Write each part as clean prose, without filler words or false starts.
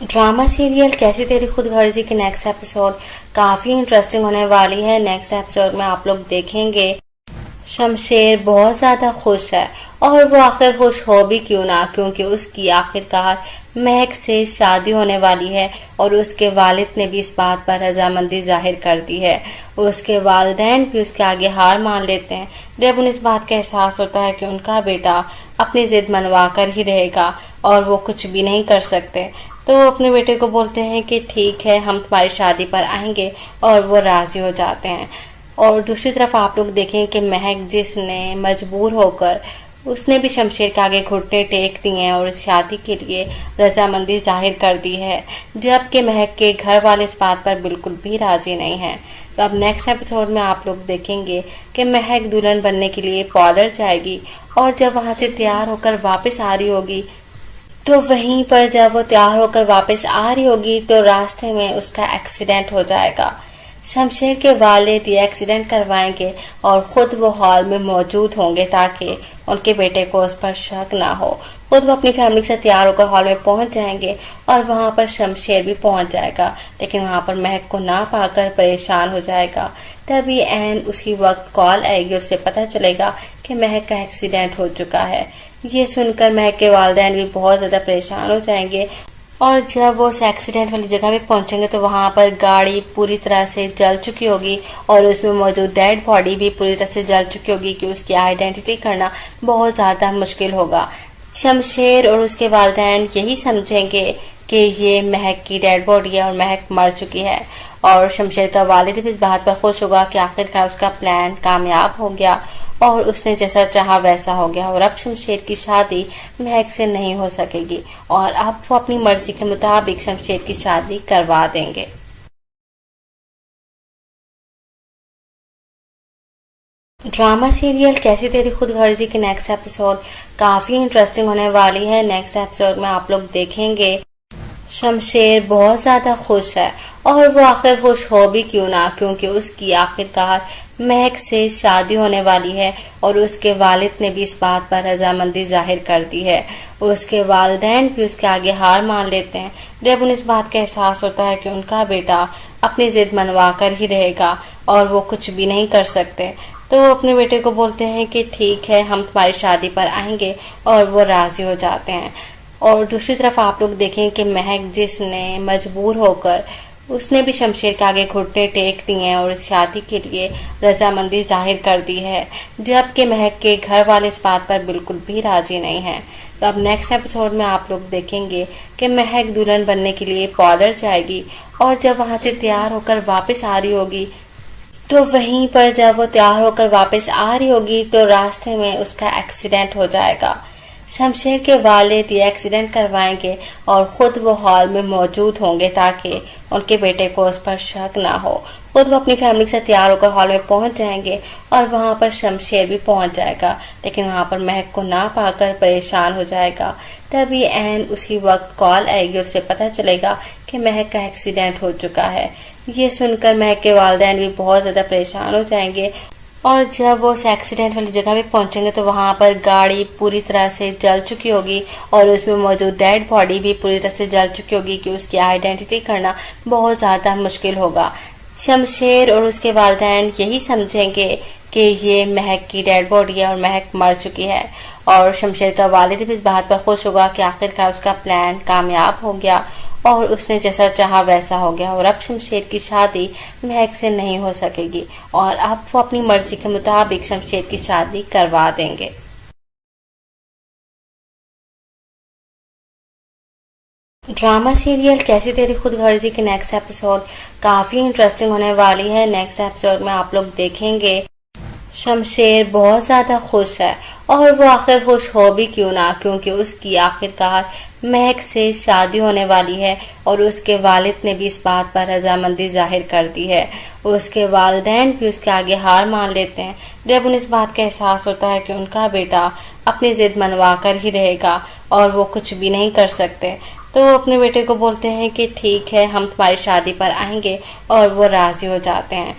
Drama serial कैसी तेरी खुद गर्जी की नेक्स्ट एपिसोड काफी इंटरेस्टिंग होने वाली है। नेक्स्ट एपिसोड में आप लोग देखेंगे शमशेर बहुत ज्यादा खुश है और वो आखिर खुश हो भी क्यों ना, क्योंकि उसकी आखिरकार महक से शादी होने वाली है और उसके वालिद ने भी इस बात पर रजामंदी जाहिर कर दी है। उसके वालिदैन भी उसके आगे हार मान लेते हैं जब उन्हें इस बात का एहसास होता है कि उनका बेटा अपनी जिद मनवा कर ही रहेगा और वो कुछ भी नहीं कर सकते। तो वो अपने बेटे को बोलते हैं कि ठीक है, हम तुम्हारी शादी पर आएंगे, और वो राजी हो जाते हैं। और दूसरी तरफ आप लोग देखें कि महक जिसने मजबूर होकर उसने भी शमशेर के आगे घुटने टेक दिए हैं और इस शादी के लिए रजामंदी जाहिर कर दी है, जबकि महक के घर वाले इस बात पर बिल्कुल भी राजी नहीं हैं। तो अब नेक्स्ट एपिसोड में आप लोग देखेंगे कि महक दुल्हन बनने के लिए पार्लर जाएगी और जब वहाँ से तैयार होकर वापस आ रही होगी तो वहीं पर जब वो तैयार होकर वापस आ रही होगी तो रास्ते में उसका एक्सीडेंट हो जाएगा। शमशेर के वालिद ये एक्सीडेंट करवाएंगे और खुद वो हॉल में मौजूद होंगे ताकि उनके बेटे को उस पर शक ना हो। खुद वो अपनी फैमिली से तैयार होकर हॉल में पहुंच जाएंगे और वहां पर शमशेर भी पहुंच जाएगा, लेकिन वहां पर महक को ना पाकर परेशान हो जाएगा। तभी एन उसी वक्त कॉल आएगी, उससे पता चलेगा कि महक का एक्सीडेंट हो चुका है। ये सुनकर महक के वालिदैन भी बहुत ज्यादा परेशान हो जाएंगे और जब वो उस एक्सीडेंट वाली जगह पे पहुंचेंगे तो वहां पर गाड़ी पूरी तरह से जल चुकी होगी और उसमें मौजूद डेड बॉडी भी पूरी तरह से जल चुकी होगी कि उसकी आइडेंटिटी करना बहुत ज्यादा मुश्किल होगा। शमशेर और उसके वालिदैन यही समझेंगे कि ये महक की डेड बॉडी है और महक मर चुकी है, और शमशेर का वालिद भी इस बात पर खुश होगा कि आखिरकार उसका प्लान कामयाब हो गया और उसने जैसा चाहा वैसा हो गया और अब शमशेर की शादी महक से नहीं हो सकेगी और अब वो अपनी मर्जी के मुताबिक शमशेर की शादी करवा देंगे। ड्रामा सीरियल कैसी तेरी खुद गर्जी की नेक्स्ट एपिसोड काफी इंटरेस्टिंग होने वाली है। नेक्स्ट एपिसोड में आप लोग देखेंगे शमशेर बहुत ज्यादा खुश है और वो आखिर खुश हो भी क्यों ना, क्योंकि उसकी आखिरकार महक से शादी होने वाली है और उसके वालिद ने भी इस बात पर रजामंदी जाहिर कर दी है। उसके वालिदैन भी उसके आगे हार मान लेते हैं जब उन्हें इस बात का एहसास होता है कि उनका बेटा अपनी जिद मनवा कर ही रहेगा और वो कुछ भी नहीं कर सकते। तो वो अपने बेटे को बोलते हैं कि ठीक है, हम तुम्हारी शादी पर आएंगे, और वो राजी हो जाते हैं। और दूसरी तरफ आप लोग देखें कि महक जिसने मजबूर होकर उसने भी शमशेर के आगे घुटने टेक दिए हैं और इस शादी के लिए रजामंदी जाहिर कर दी है, जबकि महक के घर वाले इस बात पर बिल्कुल भी राजी नहीं हैं। तो अब नेक्स्ट एपिसोड में आप लोग देखेंगे कि महक दुल्हन बनने के लिए पार्लर जाएगी और जब वहां से तैयार होकर वापस आ रही होगी तो वहीं पर जब वो तैयार होकर वापस आ रही होगी तो रास्ते में उसका एक्सीडेंट हो जाएगा। शमशेर के वालिद ये एक्सीडेंट करवाएंगे और खुद वो हॉल में मौजूद होंगे ताकि उनके बेटे को उस पर शक ना हो। खुद वो अपनी फैमिली से तैयार होकर हॉल में पहुंच जाएंगे और वहां पर शमशेर भी पहुंच जाएगा, लेकिन वहां पर महक को ना पाकर परेशान हो जाएगा। तभी एन उसी वक्त कॉल आएगी, उससे पता चलेगा कि महक का एक्सीडेंट हो चुका है। ये सुनकर महक के वालिदैन भी बहुत ज्यादा परेशान हो जाएंगे और जब वो उस एक्सीडेंट वाली जगह पे पहुंचेंगे तो वहां पर गाड़ी पूरी तरह से जल चुकी होगी और उसमें मौजूद डेड बॉडी भी पूरी तरह से जल चुकी होगी कि उसकी आइडेंटिटी करना बहुत ज्यादा मुश्किल होगा। शमशेर और उसके वालिदैन यही समझेंगे कि ये महक की डेड बॉडी है और महक मर चुकी है, और शमशेर का वालिद भी इस बात पर खुश होगा कि आखिरकार उसका प्लान कामयाब हो गया और उसने जैसा चाहा वैसा हो गया और अब शमशेर की शादी महक से नहीं हो सकेगी और अब वो अपनी मर्जी के मुताबिक शमशेर की शादी करवा देंगे। ड्रामा सीरियल कैसी तेरी खुद गर्जी की नेक्स्ट एपिसोड काफी इंटरेस्टिंग होने वाली है। नेक्स्ट एपिसोड में आप लोग देखेंगे शमशेर बहुत ज्यादा खुश है और वो आखिर खुश हो भी क्यों ना, क्योंकि उसकी आखिरकार महक से शादी होने वाली है और उसके वालिद ने भी इस बात पर रजामंदी जाहिर कर दी है। उसके वालिदैन भी उसके आगे हार मान लेते हैं जब उन्हें इस बात का एहसास होता है कि उनका बेटा अपनी जिद मनवा कर ही रहेगा और वो कुछ भी नहीं कर सकते। तो वो अपने बेटे को बोलते हैं कि ठीक है, हम तुम्हारी शादी पर आएंगे, और वो राजी हो जाते हैं।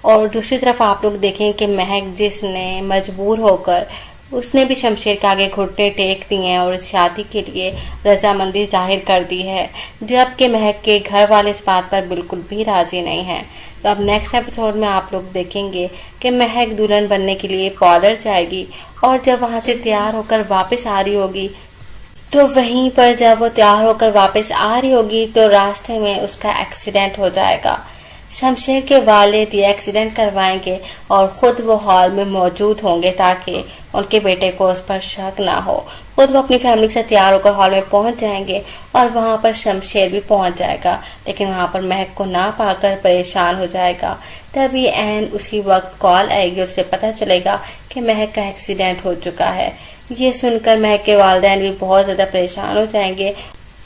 और दूसरी तरफ आप लोग देखें कि महक जिसने मजबूर होकर उसने भी शमशेर के आगे घुटने टेक दिए हैं और इस शादी के लिए रजामंदी जाहिर कर दी है, जबकि महक के घर वाले इस बात पर बिल्कुल भी राजी नहीं हैं। तो अब नेक्स्ट एपिसोड में आप लोग देखेंगे कि महक दुल्हन बनने के लिए पार्लर जाएगी और जब वहां से तैयार होकर वापस आ रही होगी तो वहीं पर जब वो तैयार होकर वापस आ रही होगी तो रास्ते में उसका एक्सीडेंट हो जाएगा। शमशेर के वालिद ये एक्सीडेंट करवाएंगे और खुद वो हॉल में मौजूद होंगे ताकि उनके बेटे को उस पर शक ना हो। खुद वो अपनी फैमिली से तैयार होकर हॉल में पहुंच जाएंगे और वहां पर शमशेर भी पहुंच जाएगा, लेकिन वहां पर महक को ना पाकर परेशान हो जाएगा। तभी एन उसी वक्त कॉल आएगी, उससे पता चलेगा कि महक का एक्सीडेंट हो चुका है। ये सुनकर महक के वालिदैन भी बहुत ज्यादा परेशान हो जाएंगे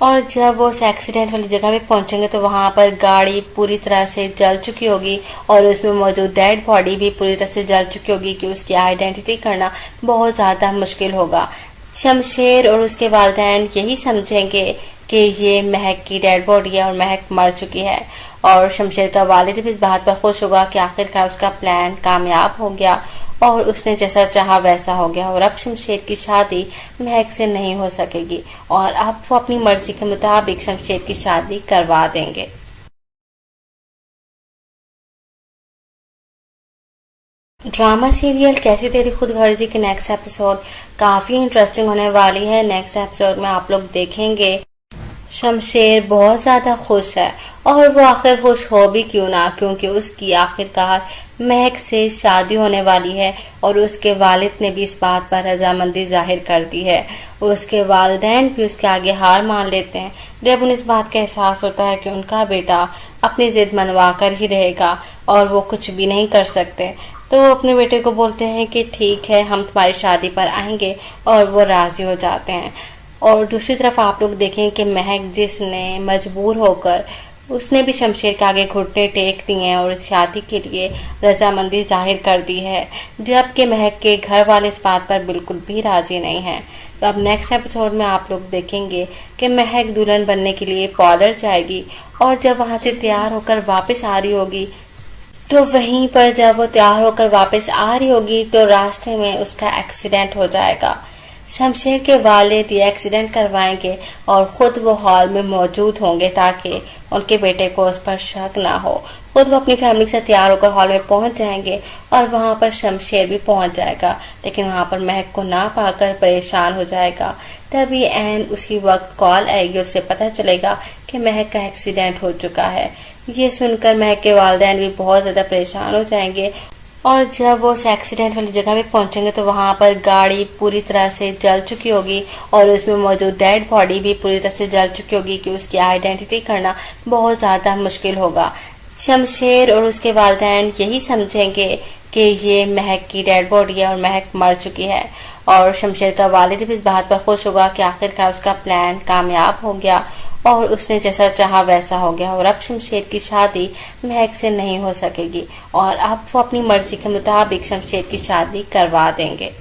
और जब वो उस एक्सीडेंट वाली जगह पे पहुंचेंगे तो वहां पर गाड़ी पूरी तरह से जल चुकी होगी और उसमें मौजूद डेड बॉडी भी पूरी तरह से जल चुकी होगी कि उसकी आइडेंटिटी करना बहुत ज्यादा मुश्किल होगा। शमशेर और उसके वालिदैन यही समझेंगे कि ये महक की डेड बॉडी है और महक मर चुकी है और शमशेर का वालिद भी इस बात पर खुश होगा कि आखिरकार उसका प्लान कामयाब हो गया और उसने जैसा चाहा वैसा हो गया और अब शमशेर की शादी महक से नहीं हो सकेगी और अब वो अपनी मर्जी के मुताबिक शमशेर की शादी करवा देंगे। ड्रामा सीरियल कैसी तेरी खुद गर्जी के नेक्स्ट एपिसोड काफी इंटरेस्टिंग होने वाली है। नेक्स्ट एपिसोड में आप लोग देखेंगे शमशेर बहुत ज्यादा खुश है और वो आखिर खुश हो भी क्यों ना, क्योंकि उसकी आखिरकार महक से शादी होने वाली है और उसके वालिद ने भी इस बात पर रजामंदी जाहिर कर दी है। उसके वालिदैन भी उसके आगे हार मान लेते हैं जब उन्हें इस बात का एहसास होता है कि उनका बेटा अपनी जिद मनवा कर ही रहेगा और वो कुछ भी नहीं कर सकते। तो वो अपने बेटे को बोलते हैं कि ठीक है, हम तुम्हारी शादी पर आएंगे और वो राजी हो जाते हैं। और दूसरी तरफ आप लोग देखें कि महक जिसने मजबूर होकर उसने भी शमशेर के आगे घुटने टेक दिए हैं और इस शादी के लिए रजामंदी जाहिर कर दी है, जबकि महक के घर वाले इस बात पर बिल्कुल भी राजी नहीं हैं। तो अब नेक्स्ट एपिसोड में आप लोग देखेंगे कि महक दुल्हन बनने के लिए पार्लर जाएगी और जब वहां से तैयार होकर वापस आ रही होगी तो वहीं पर जब वो तैयार होकर वापस आ रही होगी तो रास्ते में उसका एक्सीडेंट हो जाएगा। शमशेर के वालिद ये एक्सीडेंट करवाएंगे और खुद वो हॉल में मौजूद होंगे ताकि उनके बेटे को उस पर शक ना हो। खुद वो अपनी फैमिली से तैयार होकर हॉल में पहुंच जाएंगे और वहां पर शमशेर भी पहुंच जाएगा, लेकिन वहां पर महक को ना पाकर परेशान हो जाएगा। तभी एन उसी वक्त कॉल आएगी, उससे पता चलेगा कि महक का एक्सीडेंट हो चुका है। ये सुनकर महक के वालिदैन भी बहुत ज्यादा परेशान हो जाएंगे और जब वो उस एक्सीडेंट वाली जगह पे पहुंचेंगे तो वहां पर गाड़ी पूरी तरह से जल चुकी होगी और उसमें मौजूद डेड बॉडी भी पूरी तरह से जल चुकी होगी कि उसकी आइडेंटिटी करना बहुत ज्यादा मुश्किल होगा। शमशेर और उसके वालिदैन यही समझेंगे कि ये महक की डेड बॉडी है और महक मर चुकी है और शमशेर का वालिद भी इस बात पर खुश होगा कि आखिरकार उसका प्लान कामयाब हो गया और उसने जैसा चाहा वैसा हो गया और अब शमशेर की शादी महक से नहीं हो सकेगी और अब वो अपनी मर्जी के मुताबिक शमशेर की शादी करवा देंगे।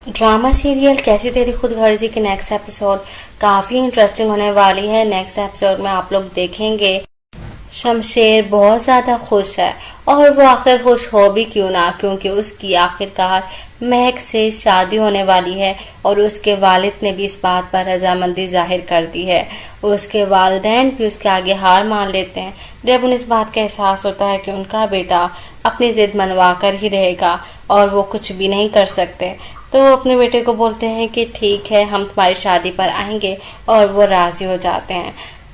ड्रामा सीरियल कैसी तेरी खुद गर्जी के नेक्स्ट एपिसोड काफी इंटरेस्टिंग होने वाली है। नेक्स्ट एपिसोड में आप लोग देखेंगे शमशेर बहुत ज्यादा खुश है और वो आखिर खुश हो भी क्यों ना, क्योंकि उसकी आखिरकार महक से शादी होने वाली है और उसके वालिद ने भी इस बात पर रजामंदी जाहिर कर दी है। उसके वालिदैन भी उसके आगे हार मान लेते हैं जब उन्हें इस बात का एहसास होता है कि उनका बेटा अपनी जिद मनवा कर ही रहेगा और वो कुछ भी नहीं कर सकते। तो वो अपने बेटे को बोलते हैं कि ठीक है, हम तुम्हारी शादी पर आएंगे और वो राजी हो जाते हैं।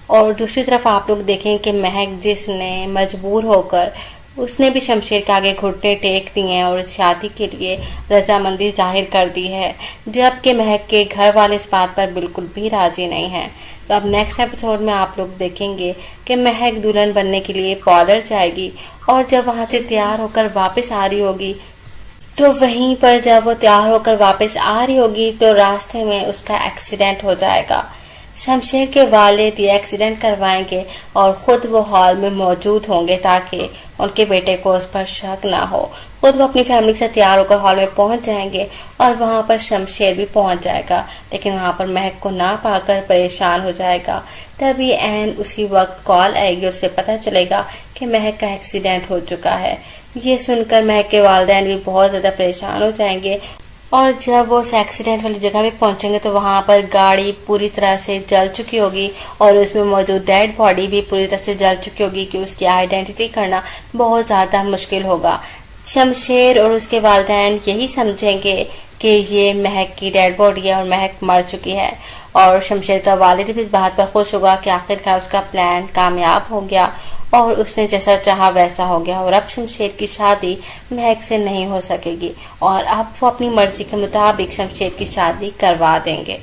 और दूसरी तरफ आप लोग देखें कि महक जिसने मजबूर होकर उसने भी शमशेर के आगे घुटने टेक दिए हैं और इस शादी के लिए रजामंदी जाहिर कर दी है, जबकि महक के घर वाले इस बात पर बिल्कुल भी राजी नहीं हैं। तो अब नेक्स्ट एपिसोड में आप लोग देखेंगे कि महक दुल्हन बनने के लिए पार्लर जाएगी और जब वहां से तैयार होकर वापस आ रही होगी तो वहीं पर जब वो तैयार होकर वापस आ रही होगी तो रास्ते में उसका एक्सीडेंट हो जाएगा। शमशेर के वालिद ये एक्सीडेंट करवाएंगे और खुद वो हॉल में मौजूद होंगे ताकि उनके बेटे को उस पर शक ना हो। खुद वो अपनी फैमिली से तैयार होकर हॉल में पहुंच जाएंगे और वहां पर शमशेर भी पहुंच जाएगा, लेकिन वहां पर महक को ना पाकर परेशान हो जाएगा। तभी एन उसी वक्त कॉल आएगी, उससे पता चलेगा कि महक का एक्सीडेंट हो चुका है। ये सुनकर महक के वालिदैन भी बहुत ज्यादा परेशान हो जाएंगे। और जब वो उस एक्सीडेंट वाली जगह पे पहुंचेंगे तो वहां पर गाड़ी पूरी तरह से जल चुकी होगी और उसमें मौजूद डेड बॉडी भी पूरी तरह से जल चुकी होगी कि उसकी आइडेंटिटी करना बहुत ज्यादा मुश्किल होगा। शमशेर और उसके वालिदैन यही समझेंगे कि ये महक की डेड बॉडी है और महक मर चुकी है। और शमशेर का वालिद भी इस बात पर खुश होगा कि आखिरकार उसका प्लान कामयाब हो गया और उसने जैसा चाहा वैसा हो गया और अब शमशेर की शादी महक से नहीं हो सकेगी और अब वो अपनी मर्जी के मुताबिक शमशेर की शादी करवा देंगे।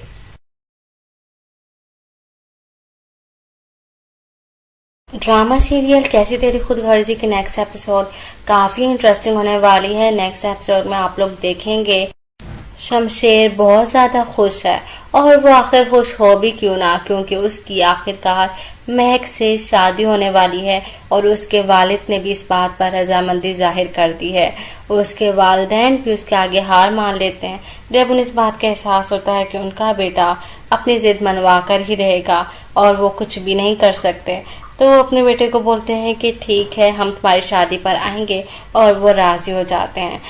ड्रामा सीरियल कैसी तेरी खुद गर्जी की नेक्स्ट एपिसोड काफी इंटरेस्टिंग होने वाली है। नेक्स्ट एपिसोड में आप लोग देखेंगे शमशेर बहुत ज्यादा खुश है और वो आखिर खुश हो भी क्यों ना, क्योंकि उसकी आखिरकार महक से शादी होने वाली है और उसके वालिद ने भी इस बात पर रजामंदी जाहिर कर दी है। उसके वालिदैन भी उसके आगे हार मान लेते हैं जब उन्हें इस बात का एहसास होता है कि उनका बेटा अपनी जिद मनवा कर ही रहेगा और वो कुछ भी नहीं कर सकते। तो वो अपने बेटे को बोलते हैं कि ठीक है, हम तुम्हारी शादी पर आएंगे और वो राजी हो जाते हैं।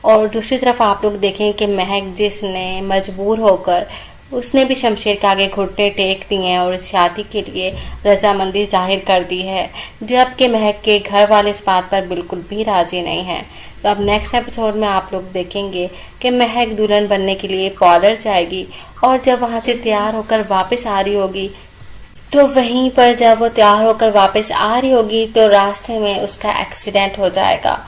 और दूसरी तरफ आप लोग देखें कि महक जिसने मजबूर होकर उसने भी शमशेर के आगे घुटने टेक दिए हैं और इस शादी के लिए रजामंदी जाहिर कर दी है, जबकि महक के घर वाले इस बात पर बिल्कुल भी राजी नहीं हैं। तो अब नेक्स्ट एपिसोड में आप लोग देखेंगे कि महक दुल्हन बनने के लिए पार्लर जाएगी और जब वहां से तैयार होकर वापस आ रही होगी तो वहीं पर जब वो तैयार होकर वापस आ रही होगी तो रास्ते में उसका एक्सीडेंट हो जाएगा।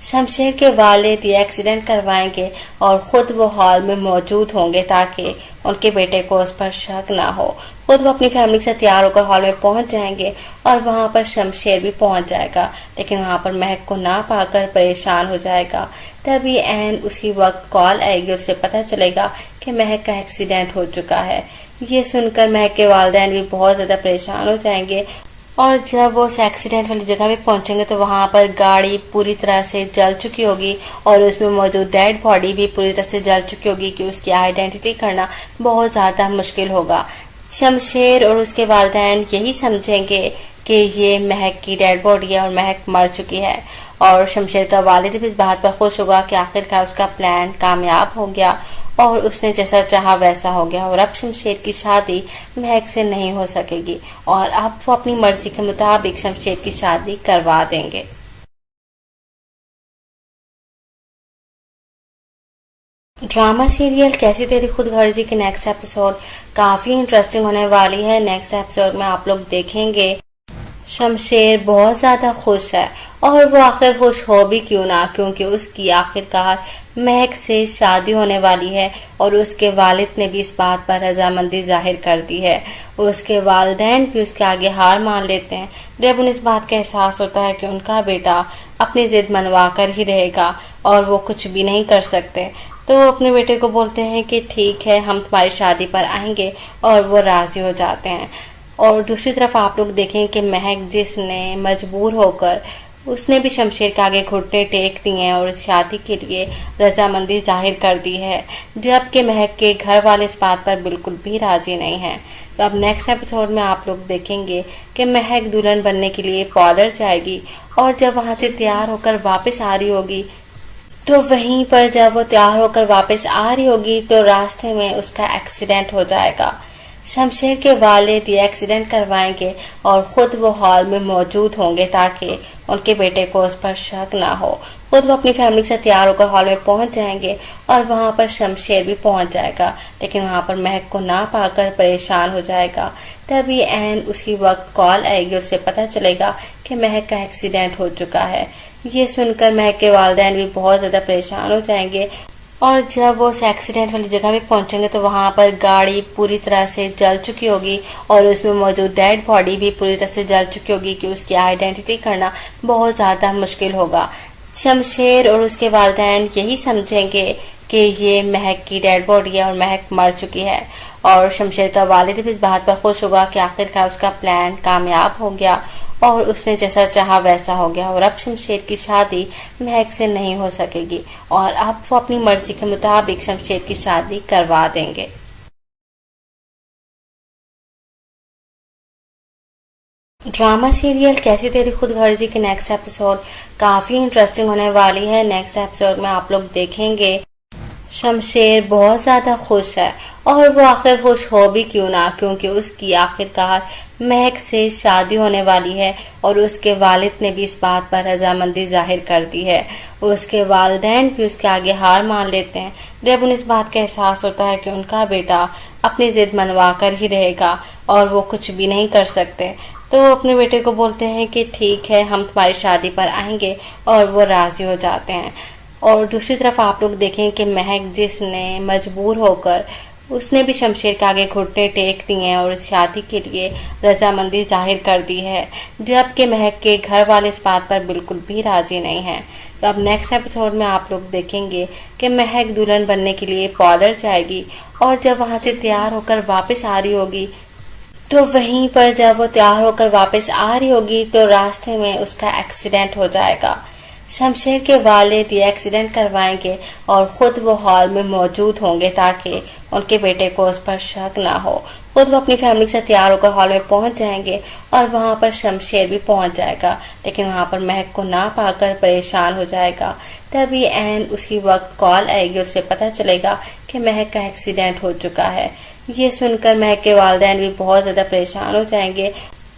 शमशेर के वालिद ये एक्सीडेंट करवाएंगे और खुद वो हॉल में मौजूद होंगे ताकि उनके बेटे को उस पर शक ना हो। खुद वो अपनी फैमिली से तैयार होकर हॉल में पहुंच जाएंगे और वहां पर शमशेर भी पहुंच जाएगा, लेकिन वहां पर महक को ना पाकर परेशान हो जाएगा। तभी एन उसी वक्त कॉल आएगी, उससे पता चलेगा कि महक का एक्सीडेंट हो चुका है। ये सुनकर महक के वालिदैन भी बहुत ज्यादा परेशान हो जाएंगे और जब वो उस एक्सीडेंट वाली जगह पे पहुंचेंगे तो वहां पर गाड़ी पूरी तरह से जल चुकी होगी और उसमें मौजूद डेड बॉडी भी पूरी तरह से जल चुकी होगी कि उसकी आइडेंटिटी करना बहुत ज्यादा मुश्किल होगा। शमशेर और उसके वालिदैन यही समझेंगे कि ये महक की डेड बॉडी है और महक मर चुकी है। और शमशेर का वालिद भी इस बात पर खुश होगा कि आखिरकार उसका प्लान कामयाब हो गया और उसने जैसा चाहा वैसा हो गया और अब शमशेर की शादी महक से नहीं हो सकेगी और अब वो अपनी मर्जी के मुताबिक शमशेर की शादी करवा देंगे। ड्रामा सीरियल कैसी तेरी खुद गर्जी की नेक्स्ट एपिसोड काफी इंटरेस्टिंग होने वाली है। नेक्स्ट एपिसोड में आप लोग देखेंगे शमशेर बहुत ज्यादा खुश है और वो आखिर खुश हो भी क्यों ना, क्योंकि उसकी आखिरकार महक से शादी होने वाली है और उसके वालिद ने भी इस बात पर रजामंदी जाहिर कर दी है। उसके वालिदैन भी उसके आगे हार मान लेते हैं जब उन्हें इस बात का एहसास होता है कि उनका बेटा अपनी जिद मनवा कर ही रहेगा और वो कुछ भी नहीं कर सकते। तो वो अपने बेटे को बोलते हैं कि ठीक है, हम तुम्हारी शादी पर आएंगे और वो राजी हो जाते हैं। और दूसरी तरफ आप लोग देखें कि महक जिसने मजबूर होकर उसने भी शमशेर के आगे घुटने टेक दिए हैं और इस शादी के लिए रजामंदी जाहिर कर दी है, जबकि महक के घर वाले इस बात पर बिल्कुल भी राजी नहीं हैं। तो अब नेक्स्ट एपिसोड में आप लोग देखेंगे कि महक दुल्हन बनने के लिए पार्लर जाएगी और जब वहां से तैयार होकर वापस आ रही होगी तो वहीं पर जब वो तैयार होकर वापस आ रही होगी तो रास्ते में उसका एक्सीडेंट हो जाएगा। शमशेर के वालिद ये एक्सीडेंट करवाएंगे और खुद वो हॉल में मौजूद होंगे ताकि उनके बेटे को उस पर शक ना हो। खुद वो अपनी फैमिली से तैयार होकर हॉल में पहुंच जाएंगे और वहां पर शमशेर भी पहुंच जाएगा, लेकिन वहां पर महक को ना पाकर परेशान हो जाएगा। तभी एन उसी वक्त कॉल आएगी, उससे पता चलेगा कि महक का एक्सीडेंट हो चुका है। ये सुनकर महक के वालिदैन भी बहुत ज्यादा परेशान हो जाएंगे और जब वो उस एक्सीडेंट वाली जगह पे पहुंचेंगे तो वहां पर गाड़ी पूरी तरह से जल चुकी होगी और उसमें मौजूद डेड बॉडी भी पूरी तरह से जल चुकी होगी कि उसकी आइडेंटिटी करना बहुत ज्यादा मुश्किल होगा। शमशेर और उसके वालिदैन यही समझेंगे कि ये महक की डेड बॉडी है और महक मर चुकी है। और शमशेर का वालिद भी इस बात पर खुश होगा कि आखिरकार उसका प्लान कामयाब हो गया और उसने जैसा चाहा वैसा हो गया और अब शमशेर की शादी महक से नहीं हो सकेगी और अब वो अपनी मर्जी के मुताबिक शमशेर की शादी करवा देंगे। ड्रामा सीरियल कैसी तेरी खुद गर्जी की नेक्स्ट एपिसोड काफी इंटरेस्टिंग होने वाली है। नेक्स्ट एपिसोड में आप लोग देखेंगे शमशेर बहुत ज्यादा खुश है और वो आखिर खुश हो भी क्यों ना, क्योंकि उसकी आखिरकार महक से शादी होने वाली है और उसके वालिद ने भी इस बात पर रजामंदी जाहिर कर दी है। उसके वालिदैन भी उसके आगे हार मान लेते हैं जब उन्हें इस बात का एहसास होता है कि उनका बेटा अपनी जिद मनवा कर ही रहेगा और वो कुछ भी नहीं कर सकते। तो वो अपने बेटे को बोलते हैं कि ठीक है, हम तुम्हारी शादी पर आएंगे, और वो राजी हो जाते हैं। और दूसरी तरफ आप लोग देखें कि महक जिसने मजबूर होकर उसने भी शमशेर के आगे घुटने टेक दिए हैं और इस शादी के लिए रजामंदी जाहिर कर दी है, जबकि महक के घर वाले इस बात पर बिल्कुल भी राजी नहीं हैं। तो अब नेक्स्ट एपिसोड में आप लोग देखेंगे कि महक दुल्हन बनने के लिए पार्लर जाएगी और जब वहां से तैयार होकर वापस आ रही होगी तो वहीं पर जब वो तैयार होकर वापस आ रही होगी तो रास्ते में उसका एक्सीडेंट हो जाएगा। शमशेर के वालिद ये एक्सीडेंट करवाएंगे और खुद वो हॉल में मौजूद होंगे ताकि उनके बेटे को उस पर शक ना हो। खुद वो अपनी फैमिली के साथ तैयार होकर हॉल में पहुंच जाएंगे और वहां पर शमशेर भी पहुंच जाएगा, लेकिन वहां पर महक को ना पाकर परेशान हो जाएगा। तभी एन उसकी वक्त कॉल आएगी, उससे पता चलेगा कि महक का एक्सीडेंट हो चुका है। ये सुनकर महक के वालिदैन भी बहुत ज्यादा परेशान हो जाएंगे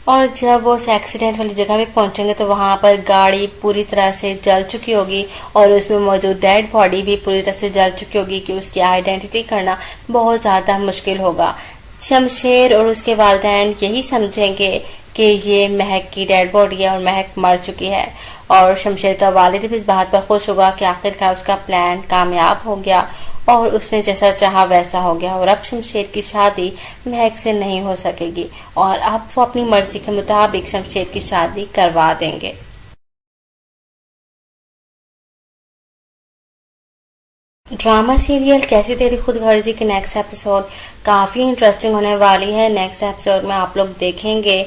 और जब वो उस एक्सीडेंट वाली जगह पे पहुंचेंगे तो वहां पर गाड़ी पूरी तरह से जल चुकी होगी और उसमें मौजूद डेड बॉडी भी पूरी तरह से जल चुकी होगी कि उसकी आइडेंटिटी करना बहुत ज्यादा मुश्किल होगा। शमशेर और उसके वालिदैन यही समझेंगे कि ये महक की डेड बॉडी है और महक मर चुकी है, और शमशेर का वालिद भी इस बात पर खुश होगा कि आखिरकार उसका प्लान कामयाब हो गया और उसने जैसा चाहा वैसा हो गया और अब शमशेर की शादी महक से नहीं हो सकेगी और अब वो अपनी मर्जी के मुताबिक शमशेर की शादी करवा देंगे। ड्रामा सीरियल कैसी तेरी खुद गर्जी की नेक्स्ट एपिसोड काफी इंटरेस्टिंग होने वाली है। नेक्स्ट एपिसोड में आप लोग देखेंगे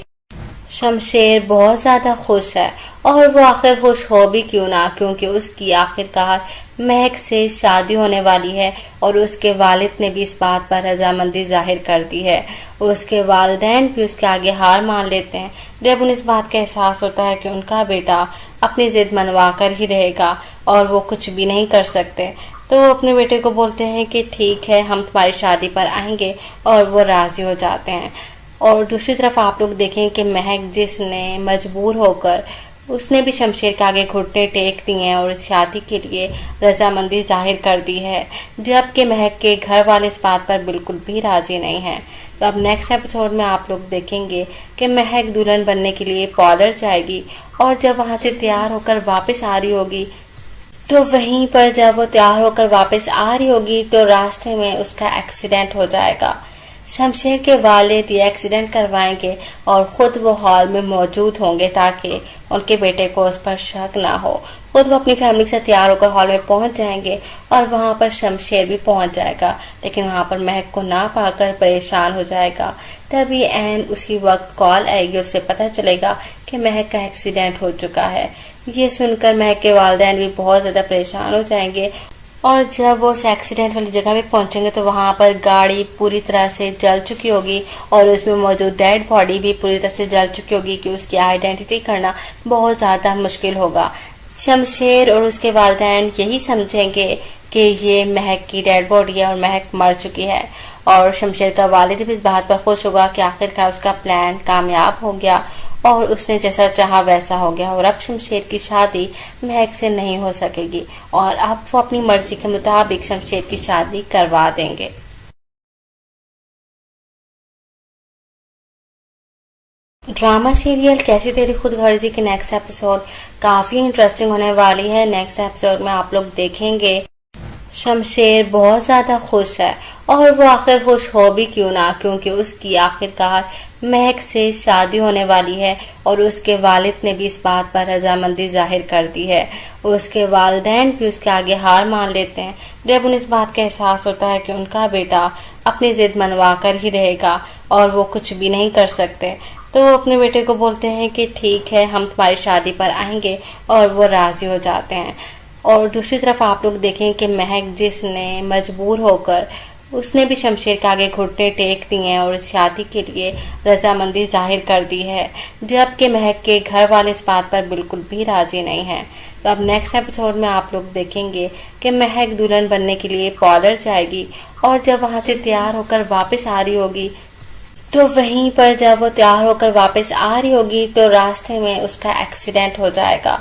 शमशेर बहुत ज्यादा खुश है और वो आखिर खुश हो भी क्यों ना, क्योंकि उसकी आखिरकार महक से शादी होने वाली है और उसके वालिद ने भी इस बात पर रजामंदी जाहिर कर दी है। उसके वालिदैन भी उसके आगे हार मान लेते हैं जब उन्हें इस बात का एहसास होता है कि उनका बेटा अपनी जिद मनवा कर ही रहेगा और वो कुछ भी नहीं कर सकते। तो वो अपने बेटे को बोलते हैं कि ठीक है, हम तुम्हारी शादी पर आएंगे, और वो राजी हो जाते हैं। और दूसरी तरफ आप लोग देखें कि महक जिसने मजबूर होकर उसने भी शमशेर के आगे घुटने टेक दिए हैं और इस शादी के लिए रजामंदी जाहिर कर दी है, जबकि महक के घर वाले इस बात पर बिल्कुल भी राजी नहीं हैं। तो अब नेक्स्ट एपिसोड में आप लोग देखेंगे कि महक दुल्हन बनने के लिए पार्लर जाएगी और जब वहां से तैयार होकर वापस आ रही होगी तो वहीं पर जब वो तैयार होकर वापस आ रही होगी तो रास्ते में उसका एक्सीडेंट हो जाएगा। शमशेर के वालिद ये एक्सीडेंट करवाएंगे और खुद वो हॉल में मौजूद होंगे ताकि उनके बेटे को उस पर शक ना हो। खुद वो अपनी फैमिली के साथ तैयार होकर हॉल में पहुंच जाएंगे और वहां पर शमशेर भी पहुंच जाएगा, लेकिन वहां पर महक को ना पाकर परेशान हो जाएगा। तभी एन उसकी वक्त कॉल आएगी, उससे पता चलेगा कि महक का एक्सीडेंट हो चुका है। ये सुनकर महक के वालिदैन भी बहुत ज्यादा परेशान हो जाएंगे और जब वो उस एक्सीडेंट वाली जगह पे पहुंचेंगे तो वहां पर गाड़ी पूरी तरह से जल चुकी होगी और उसमें मौजूद डेड बॉडी भी पूरी तरह से जल चुकी होगी कि उसकी आइडेंटिटी करना बहुत ज्यादा मुश्किल होगा। शमशेर और उसके वालिदैन यही समझेंगे कि ये महक की डेड बॉडी है और महक मर चुकी है, और शमशेर का वालिद भी इस बात पर खुश होगा कि आखिरकार उसका प्लान कामयाब हो गया और उसने जैसा चाहा वैसा हो गया और अब शमशेर की शादी महक से नहीं हो सकेगी और अब वो अपनी मर्जी के मुताबिक शमशेर की शादी करवा देंगे। ड्रामा सीरियल कैसी तेरी खुद गर्जी की नेक्स्ट एपिसोड काफी इंटरेस्टिंग होने वाली है। नेक्स्ट एपिसोड में आप लोग देखेंगे शमशेर बहुत ज्यादा खुश है और वो आखिर खुश हो भी क्यों ना, क्योंकि उसकी आखिरकार महक से शादी होने वाली है और उसके वालिद ने भी इस बात पर रजामंदी जाहिर कर दी है। उसके वालिदैन भी उसके आगे हार मान लेते हैं जब उन्हें इस बात का एहसास होता है कि उनका बेटा अपनी जिद मनवा कर ही रहेगा और वो कुछ भी नहीं कर सकते। तो वो अपने बेटे को बोलते हैं कि ठीक है, हम तुम्हारी शादी पर आएंगे, और वो राजी हो जाते हैं। और दूसरी तरफ आप लोग देखें कि महक जिसने मजबूर होकर उसने भी शमशेर के आगे घुटने टेक दिए हैं और इस शादी के लिए रजामंदी जाहिर कर दी है, जबकि महक के घर वाले इस बात पर बिल्कुल भी राजी नहीं हैं। तो अब नेक्स्ट एपिसोड में आप लोग देखेंगे कि महक दुल्हन बनने के लिए पार्लर जाएगी और जब वहां से तैयार होकर वापस आ रही होगी तो वहीं पर जब वो तैयार होकर वापस आ रही होगी तो रास्ते में उसका एक्सीडेंट हो जाएगा।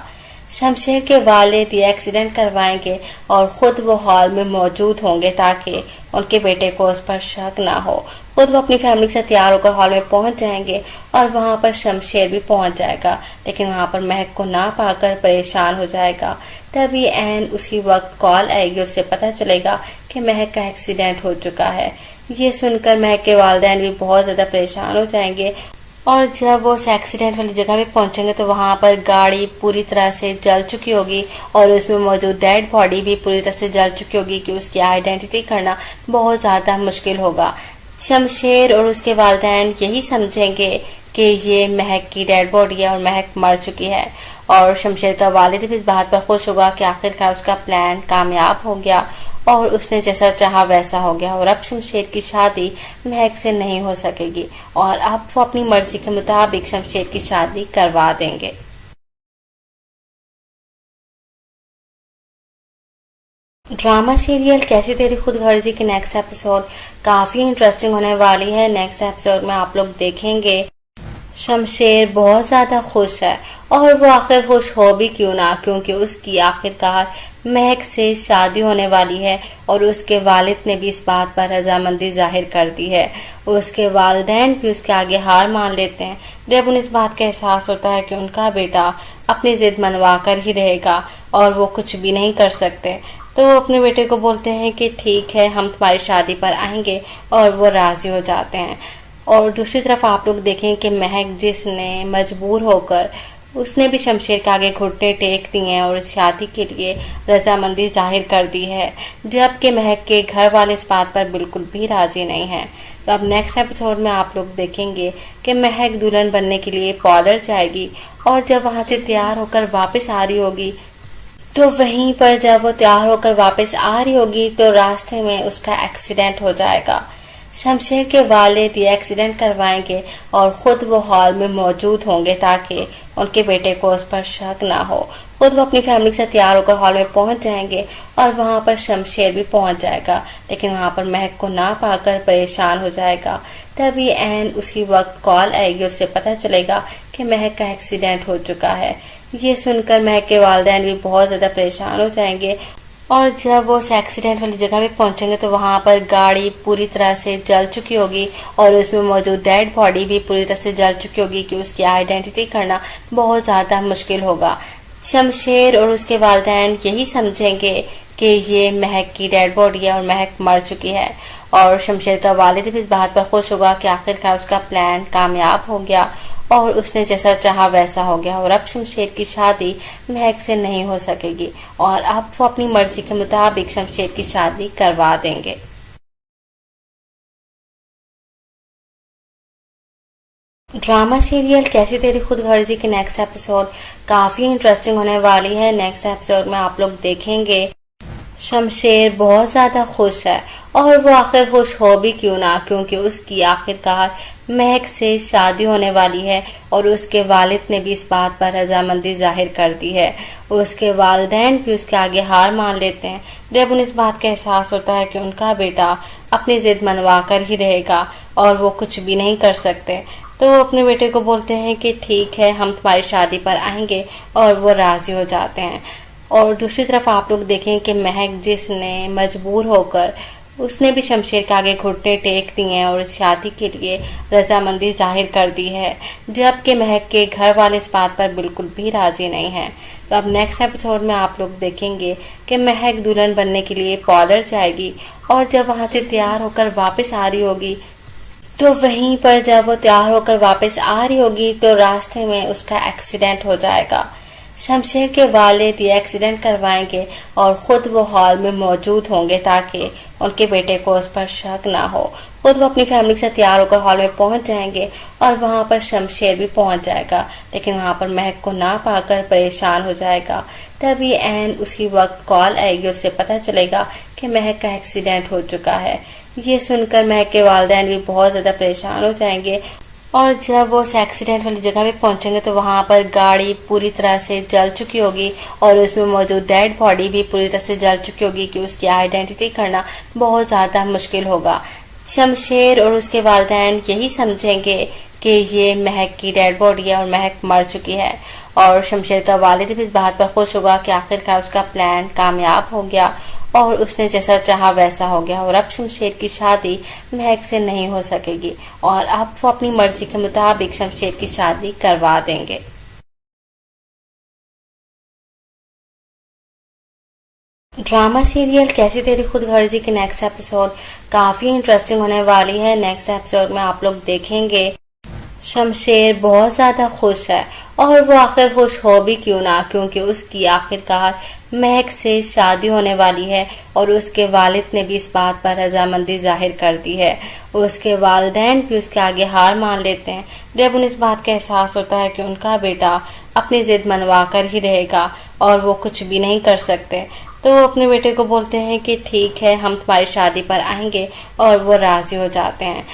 शमशेर के वालिद ये एक्सीडेंट करवाएंगे और खुद वो हॉल में मौजूद होंगे ताकि उनके बेटे को उस पर शक ना हो। खुद वो अपनी फैमिली से तैयार होकर हॉल में पहुंच जाएंगे और वहां पर शमशेर भी पहुंच जाएगा, लेकिन वहां पर महक को ना पाकर परेशान हो जाएगा। तभी एन उसी वक्त कॉल आएगी, उससे पता चलेगा कि महक का एक्सीडेंट हो चुका है। ये सुनकर महक के वालिदैन भी बहुत ज्यादा परेशान हो जाएंगे और जब वो उस एक्सीडेंट वाली जगह पे पहुंचेंगे तो वहां पर गाड़ी पूरी तरह से जल चुकी होगी और उसमें मौजूद डेड बॉडी भी पूरी तरह से जल चुकी होगी कि उसकी आइडेंटिटी करना बहुत ज्यादा मुश्किल होगा। शमशेर और उसके वालिदैन यही समझेंगे कि ये महक की डेड बॉडी है और महक मर चुकी है और शमशेर का वालिद भी इस बात पर खुश होगा कि आखिरकार उसका प्लान कामयाब हो गया और उसने जैसा चाहा वैसा हो गया और अब शमशेर की शादी महक से नहीं हो सकेगी और अब वो अपनी मर्जी के मुताबिक शमशेर की शादी करवा देंगे। ड्रामा सीरियल कैसी तेरी खुदगर्जी की नेक्स्ट एपिसोड काफी इंटरेस्टिंग होने वाली है। नेक्स्ट एपिसोड में आप लोग देखेंगे शमशेर बहुत ज्यादा खुश है और वो आखिर खुश हो भी क्यों ना, क्योंकि उसकी आखिरकार महक से शादी होने वाली है और उसके वालिद ने भी इस बात पर रजामंदी जाहिर कर दी है। उसके वालिदैन भी उसके आगे हार मान लेते हैं जब उन्हें इस बात का एहसास होता है कि उनका बेटा अपनी जिद मनवा कर ही रहेगा और वो कुछ भी नहीं कर सकते। तो वो अपने बेटे को बोलते हैं कि ठीक है, हम तुम्हारी शादी पर आएंगे और वो राजी हो जाते हैं। और दूसरी तरफ आप लोग देखें कि महक जिसने मजबूर होकर उसने भी शमशेर के आगे घुटने टेक दिए हैं और इस शादी के लिए रजामंदी जाहिर कर दी है, जबकि महक के घर वाले इस बात पर बिल्कुल भी राजी नहीं हैं। तो अब नेक्स्ट एपिसोड में आप लोग देखेंगे कि महक दुल्हन बनने के लिए पार्लर जाएगी और जब वहां से तैयार होकर वापस आ रही होगी तो वहीं पर जब वो तैयार होकर वापस आ रही होगी तो रास्ते में उसका एक्सीडेंट हो जाएगा। शमशेर के वालिद ये एक्सीडेंट करवाएंगे और खुद वो हॉल में मौजूद होंगे ताकि उनके बेटे को उस पर शक ना हो। खुद वो अपनी फैमिली से तैयार होकर हॉल में पहुंच जाएंगे और वहां पर शमशेर भी पहुंच जाएगा, लेकिन वहां पर महक को ना पाकर परेशान हो जाएगा। तभी एन उसी वक्त कॉल आएगी, उससे पता चलेगा कि महक का एक्सीडेंट हो चुका है। ये सुनकर महक के वालिदैन भी बहुत ज्यादा परेशान हो जाएंगे और जब वो उस एक्सीडेंट वाली जगह पे पहुंचेंगे तो वहां पर गाड़ी पूरी तरह से जल चुकी होगी और उसमें मौजूद डेड बॉडी भी पूरी तरह से जल चुकी होगी कि उसकी आइडेंटिटी करना बहुत ज्यादा मुश्किल होगा। शमशेर और उसके वालिदैन यही समझेंगे कि ये महक की डेड बॉडी है और महक मर चुकी है और शमशेर का वालिद भी इस बात पर खुश होगा कि आखिरकार उसका प्लान कामयाब हो गया और उसने जैसा चाहा वैसा हो गया और अब शमशेर की शादी महक से नहीं हो सकेगी और अब वो अपनी मर्जी के मुताबिक शमशेर की शादी करवा देंगे। ड्रामा सीरियल कैसी तेरी खुदगर्जी की नेक्स्ट एपिसोड काफी इंटरेस्टिंग होने वाली है। नेक्स्ट एपिसोड में आप लोग देखेंगे शमशेर बहुत ज्यादा खुश है और वो आखिर खुश हो भी क्यों ना, क्योंकि उसकी आखिरकार महक से शादी होने वाली है और उसके वालिद ने भी इस बात पर रजामंदी जाहिर कर दी है। उसके वालिदैन भी उसके आगे हार मान लेते हैं जब उन्हें इस बात का एहसास होता है कि उनका बेटा अपनी जिद मनवा कर ही रहेगा और वो कुछ भी नहीं कर सकते। तो वो अपने बेटे को बोलते हैं कि ठीक है, हम तुम्हारी शादी पर आएंगे और वो राजी हो जाते हैं। और दूसरी तरफ आप लोग देखें कि महक जिसने मजबूर होकर उसने भी शमशेर के आगे घुटने टेक दिए हैं और इस शादी के लिए रजामंदी जाहिर कर दी है, जबकि महक के घर वाले इस बात पर बिल्कुल भी राजी नहीं हैं। तो अब नेक्स्ट एपिसोड में आप लोग देखेंगे कि महक दुल्हन बनने के लिए पार्लर जाएगी और जब वहां से तैयार होकर वापस आ रही होगी तो वहीं पर जब वो तैयार होकर वापस आ रही होगी तो रास्ते में उसका एक्सीडेंट हो जाएगा। शमशेर के वालिद ये एक्सीडेंट करवाएंगे और खुद वो हॉल में मौजूद होंगे ताकि उनके बेटे को उस पर शक ना हो। खुद वो अपनी फैमिली से तैयार होकर हॉल में पहुंच जाएंगे और वहां पर शमशेर भी पहुंच जाएगा, लेकिन वहां पर महक को ना पाकर परेशान हो जाएगा। तभी एन उसी वक्त कॉल आएगी, उससे पता चलेगा कि महक का एक्सीडेंट हो चुका है। ये सुनकर महक के वालिदैन भी बहुत ज्यादा परेशान हो जाएंगे। और जब वो उस एक्सीडेंट वाली जगह पे पहुंचेंगे तो वहां पर गाड़ी पूरी तरह से जल चुकी होगी और उसमें मौजूद डेड बॉडी भी पूरी तरह से जल चुकी होगी कि उसकी आइडेंटिटी करना बहुत ज्यादा मुश्किल होगा। शमशेर और उसके वालिदैन यही समझेंगे कि ये महक की डेड बॉडी है और महक मर चुकी है। और शमशेर का वालिद भी इस बात पर खुश होगा कि आखिरकार उसका प्लान कामयाब हो गया और उसने जैसा चाहा वैसा हो गया। और अब शमशेर की शादी महक से नहीं हो सकेगी और अब वो अपनी मर्जी के मुताबिक शमशेर की शादी करवा देंगे। ड्रामा सीरियल कैसी तेरी खुद गर्जी के नेक्स्ट एपिसोड काफी इंटरेस्टिंग होने वाली है। नेक्स्ट एपिसोड में आप लोग देखेंगे शमशेर बहुत ज्यादा खुश है और वो आखिर खुश हो भी क्यों ना, क्योंकि उसकी आखिरकार महक से शादी होने वाली है और उसके वालिद ने भी इस बात पर रजामंदी जाहिर कर दी है। उसके वालिदैन भी उसके आगे हार मान लेते हैं जब उन्हें इस बात का एहसास होता है कि उनका बेटा अपनी जिद मनवा कर ही रहेगा और वो कुछ भी नहीं कर सकते। तो वो अपने बेटे को बोलते हैं कि ठीक है, हम तुम्हारी शादी पर आएंगे और वो राजी हो जाते हैं।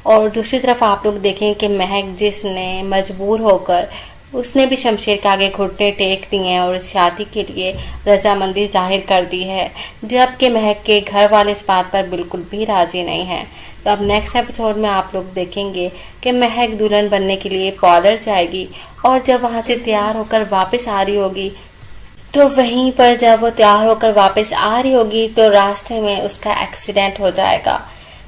और दूसरी तरफ आप लोग देखें कि महक जिसने मजबूर होकर उसने भी शमशेर के आगे घुटने टेक दिए हैं और इस शादी के लिए रजामंदी जाहिर कर दी है, जबकि महक के घर वाले इस बात पर बिल्कुल भी राजी नहीं हैं। तो अब नेक्स्ट एपिसोड में आप लोग देखेंगे कि महक दुल्हन बनने के लिए पार्लर जाएगी और जब वहां से तैयार होकर वापस आ रही होगी तो वहीं पर जब वो तैयार होकर वापस आ रही होगी तो रास्ते में उसका एक्सीडेंट हो जाएगा।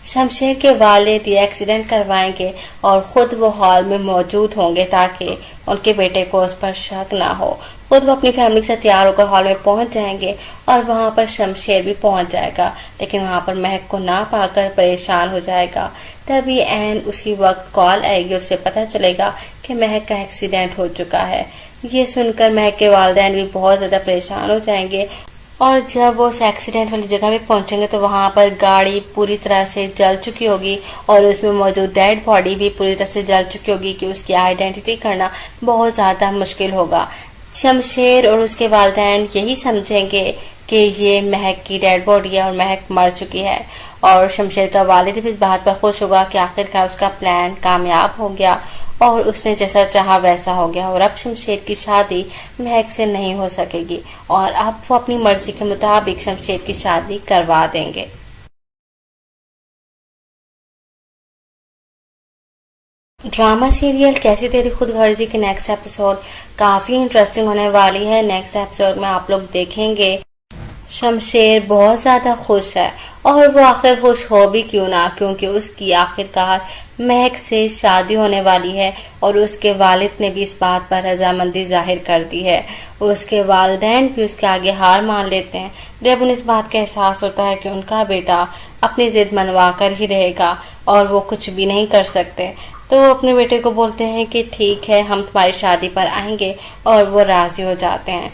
शमशेर के वालिद ये एक्सीडेंट करवाएंगे और खुद वो हॉल में मौजूद होंगे ताकि उनके बेटे को उस पर शक ना हो। खुद वो अपनी फैमिली से तैयार होकर हॉल में पहुंच जाएंगे और वहां पर शमशेर भी पहुंच जाएगा, लेकिन वहां पर महक को ना पाकर परेशान हो जाएगा। तभी एन उसी वक्त कॉल आएगी, उससे पता चलेगा कि महक का एक्सीडेंट हो चुका है। ये सुनकर महक के वालिदैन भी बहुत ज्यादा परेशान हो जाएंगे और जब वो उस एक्सीडेंट वाली जगह पे पहुंचेंगे तो वहां पर गाड़ी पूरी तरह से जल चुकी होगी और उसमें मौजूद डेड बॉडी भी पूरी तरह से जल चुकी होगी कि उसकी आइडेंटिटी करना बहुत ज्यादा मुश्किल होगा। शमशेर और उसके वालिदैन यही समझेंगे कि ये महक की डेड बॉडी है और महक मर चुकी है। और शमशेर का वालिद भी इस बात पर खुश होगा कि आखिरकार उसका प्लान कामयाब हो गया और उसने जैसा चाहा वैसा हो गया। और अब शमशेर की शादी महक से नहीं हो सकेगी और अब वो अपनी मर्जी के मुताबिक शमशेर की शादी करवा देंगे। ड्रामा सीरियल कैसी तेरी खुद गर्जी के नेक्स्ट एपिसोड काफी इंटरेस्टिंग होने वाली है। नेक्स्ट एपिसोड में आप लोग देखेंगे शमशेर बहुत ज्यादा खुश है और वो आखिर खुश हो भी क्यों ना, क्योंकि उसकी आखिरकार महक से शादी होने वाली है और उसके वालिद ने भी इस बात पर रजामंदी जाहिर कर दी है। उसके वालिदैन भी उसके आगे हार मान लेते हैं जब उन्हें इस बात का एहसास होता है कि उनका बेटा अपनी जिद मनवा कर ही रहेगा और वो कुछ भी नहीं कर सकते। तो वो अपने बेटे को बोलते हैं कि ठीक है, हम तुम्हारी शादी पर आएंगे और वो राजी हो जाते हैं।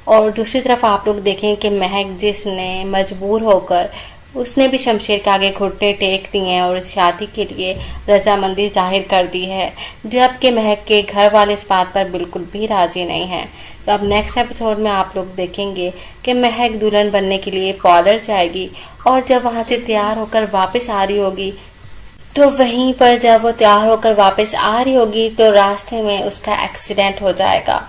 और दूसरी तरफ आप लोग देखें कि महक जिसने मजबूर होकर उसने भी शमशेर के आगे घुटने टेक दिए हैं और इस शादी के लिए रजामंदी जाहिर कर दी है, जबकि महक के घर वाले इस बात पर बिल्कुल भी राजी नहीं हैं। तो अब नेक्स्ट एपिसोड में आप लोग देखेंगे कि महक दुल्हन बनने के लिए पार्लर जाएगी और जब वहां से तैयार होकर वापस आ रही होगी तो वहीं पर जब वो तैयार होकर वापस आ रही होगी तो रास्ते में उसका एक्सीडेंट हो जाएगा।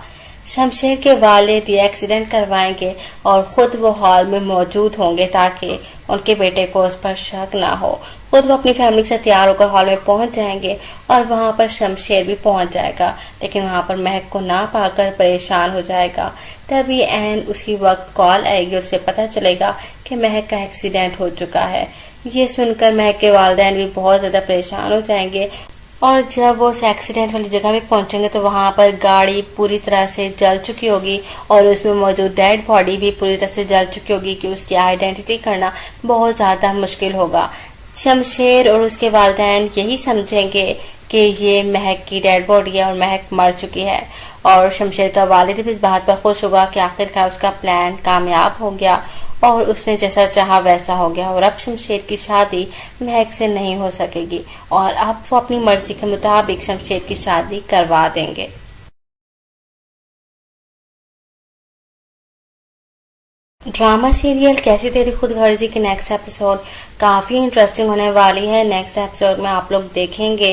शमशेर के वालिद ये एक्सीडेंट करवाएंगे और खुद वो हॉल में मौजूद होंगे ताकि उनके बेटे को उस पर शक ना हो। खुद वो अपनी फैमिली से तैयार होकर हॉल में पहुंच जाएंगे और वहां पर शमशेर भी पहुंच जाएगा, लेकिन वहां पर महक को ना पाकर परेशान हो जाएगा। तभी एन उसी वक्त कॉल आएगी, उससे पता चलेगा कि महक का एक्सीडेंट हो चुका है। ये सुनकर महक के वालिदैन भी बहुत ज्यादा परेशान हो जाएंगे और जब वो उस एक्सीडेंट वाली जगह पे पहुंचेंगे तो वहां पर गाड़ी पूरी तरह से जल चुकी होगी और उसमें मौजूद डेड बॉडी भी पूरी तरह से जल चुकी होगी कि उसकी आइडेंटिटी करना बहुत ज्यादा मुश्किल होगा। शमशेर और उसके वालिदैन यही समझेंगे कि ये महक की डेड बॉडी है और महक मर चुकी है। और शमशेर का वालिद भी इस बात पर खुश होगा कि आखिरकार उसका प्लान कामयाब हो गया और उसने जैसा चाहा वैसा हो गया। और अब शमशेर की शादी महक से नहीं हो सकेगी और अब वो अपनी मर्जी के मुताबिक शमशेर की शादी करवा देंगे। ड्रामा सीरियल कैसी तेरी खुद गर्जी की नेक्स्ट एपिसोड काफी इंटरेस्टिंग होने वाली है। नेक्स्ट एपिसोड में आप लोग देखेंगे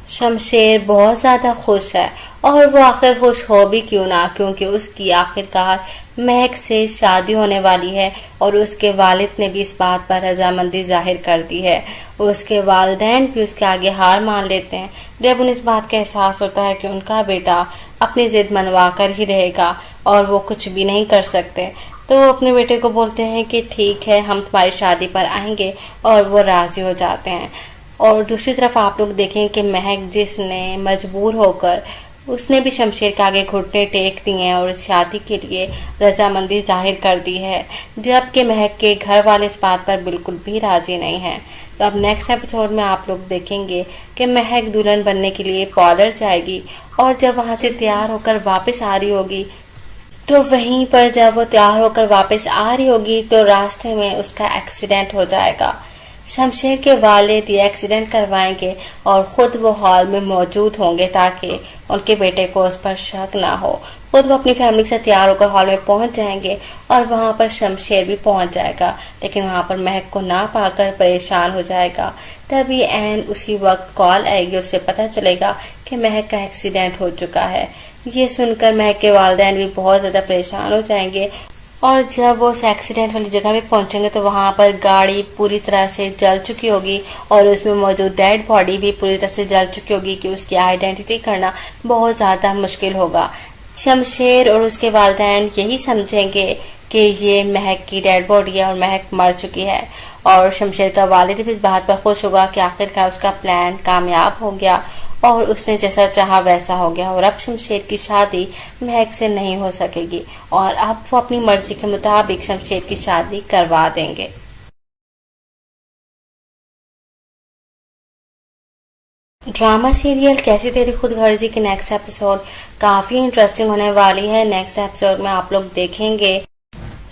शमशेर बहुत ज्यादा खुश है और वो आखिर खुश हो भी क्यों ना, क्योंकि उसकी आखिरकार महक से शादी होने वाली है और उसके वालिद ने भी इस बात पर रजामंदी जाहिर कर दी है। उसके वालिदैन भी उसके आगे हार मान लेते हैं जब उन्हें इस बात का एहसास होता है कि उनका बेटा अपनी जिद मनवा कर ही रहेगा और वो कुछ भी नहीं कर सकते। तो वो अपने बेटे को बोलते हैं कि ठीक है, हम तुम्हारी शादी पर आएंगे, और वो राजी हो जाते हैं। और दूसरी तरफ आप लोग देखें कि महक जिसने मजबूर होकर उसने भी शमशेर के आगे घुटने टेक दिए हैं और इस शादी के लिए रजामंदी जाहिर कर दी है, जबकि महक के घर वाले इस बात पर बिल्कुल भी राजी नहीं हैं। तो अब नेक्स्ट एपिसोड में आप लोग देखेंगे कि महक दुल्हन बनने के लिए पार्लर जाएगी और जब वहाँ से तैयार होकर वापस आ रही होगी तो वहीं पर जब वो तैयार होकर वापस आ रही होगी तो रास्ते में उसका एक्सीडेंट हो जाएगा। शमशेर के वालिद ये एक्सीडेंट करवाएंगे और खुद वो हॉल में मौजूद होंगे ताकि उनके बेटे को उस पर शक ना हो। खुद वो अपनी फैमिली से तैयार होकर हॉल में पहुंच जाएंगे और वहां पर शमशेर भी पहुंच जाएगा, लेकिन वहां पर महक को ना पाकर परेशान हो जाएगा। तभी एन उसी वक्त कॉल आएगी, उससे पता चलेगा कि महक का एक्सीडेंट हो चुका है। ये सुनकर महक के वालिदैन भी बहुत ज्यादा परेशान हो जाएंगे और जब वो उस एक्सीडेंट वाली जगह पे पहुंचेंगे तो वहां पर गाड़ी पूरी तरह से जल चुकी होगी और उसमें मौजूद डेड बॉडी भी पूरी तरह से जल चुकी होगी कि उसकी आइडेंटिटी करना बहुत ज्यादा मुश्किल होगा। शमशेर और उसके वालिदैन यही समझेंगे कि ये महक की डेड बॉडी है और महक मर चुकी है, और शमशेर का वालिद भी इस बात पर खुश होगा कि आखिरकार उसका प्लान कामयाब हो गया और उसने जैसा चाहा वैसा हो गया और अब शमशेर की शादी महक से नहीं हो सकेगी और अब वो अपनी मर्जी के मुताबिक शमशेर की शादी करवा देंगे। ड्रामा सीरियल कैसी तेरी खुद गर्जी की नेक्स्ट एपिसोड काफी इंटरेस्टिंग होने वाली है। नेक्स्ट एपिसोड में आप लोग देखेंगे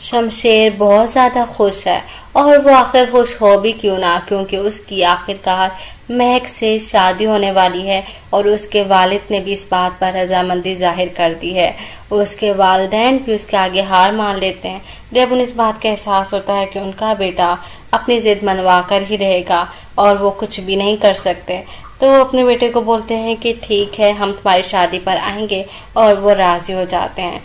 शमशेर बहुत ज्यादा खुश है और वो आखिर खुश हो भी क्यों ना, क्योंकि उसकी आखिरकार महक से शादी होने वाली है और उसके वालिद ने भी इस बात पर रजामंदी जाहिर कर दी है। उसके वालिदैन भी उसके आगे हार मान लेते हैं जब उन्हें इस बात का एहसास होता है कि उनका बेटा अपनी जिद मनवा कर ही रहेगा और वो कुछ भी नहीं कर सकते। तो वो अपने बेटे को बोलते हैं कि ठीक है, हम तुम्हारी शादी पर आएंगे, और वो राजी हो जाते हैं।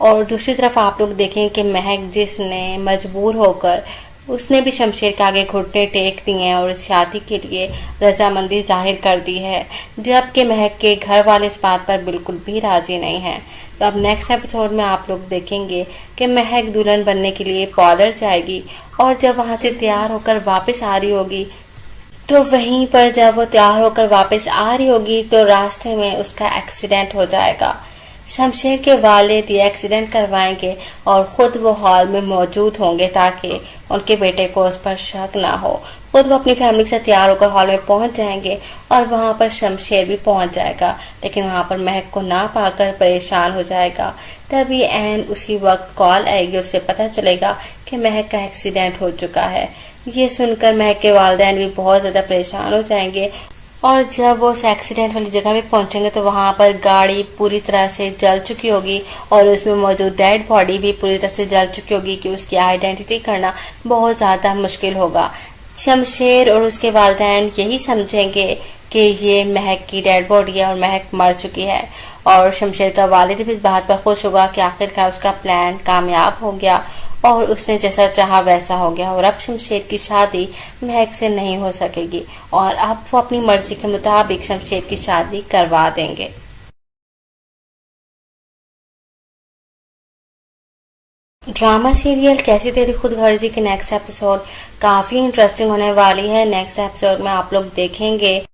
और दूसरी तरफ आप लोग देखें कि महक जिसने मजबूर होकर उसने भी शमशेर के आगे घुटने टेक दिए हैं और इस शादी के लिए रजामंदी जाहिर कर दी है, जबकि महक के घर वाले इस बात पर बिल्कुल भी राजी नहीं हैं। तो अब नेक्स्ट एपिसोड में आप लोग देखेंगे कि महक दुल्हन बनने के लिए पार्लर जाएगी और जब वहां से तैयार होकर वापस आ रही होगी तो वहीं पर जब वो तैयार होकर वापस आ रही होगी तो रास्ते में उसका एक्सीडेंट हो जाएगा। शमशेर के वालिद ये एक्सीडेंट करवाएंगे और खुद वो हॉल में मौजूद होंगे ताकि उनके बेटे को उस पर शक ना हो। खुद वो अपनी फैमिली से तैयार होकर हॉल में पहुंच जाएंगे और वहां पर शमशेर भी पहुंच जाएगा, लेकिन वहां पर महक को ना पाकर परेशान हो जाएगा। तभी एन उसी वक्त कॉल आएगी, उससे पता चलेगा कि महक का एक्सीडेंट हो चुका है। ये सुनकर महक के वालिदैन भी बहुत ज्यादा परेशान हो जाएंगे और जब वो उस एक्सीडेंट वाली जगह पे पहुंचेंगे तो वहां पर गाड़ी पूरी तरह से जल चुकी होगी और उसमें मौजूद डेड बॉडी भी पूरी तरह से जल चुकी होगी कि उसकी आइडेंटिटी करना बहुत ज्यादा मुश्किल होगा। शमशेर और उसके वालिदैन यही समझेंगे कि ये महक की डेड बॉडी है और महक मर चुकी है, और शमशेर का वालिद भी इस बात पर खुश होगा कि आखिरकार उसका प्लान कामयाब हो गया और उसने जैसा चाहा वैसा हो गया और अब शमशेर की शादी महक से नहीं हो सकेगी और अब वो अपनी मर्जी के मुताबिक शमशेर की शादी करवा देंगे। ड्रामा सीरियल कैसी तेरी खुद गर्जी की नेक्स्ट एपिसोड काफी इंटरेस्टिंग होने वाली है। नेक्स्ट एपिसोड में आप लोग देखेंगे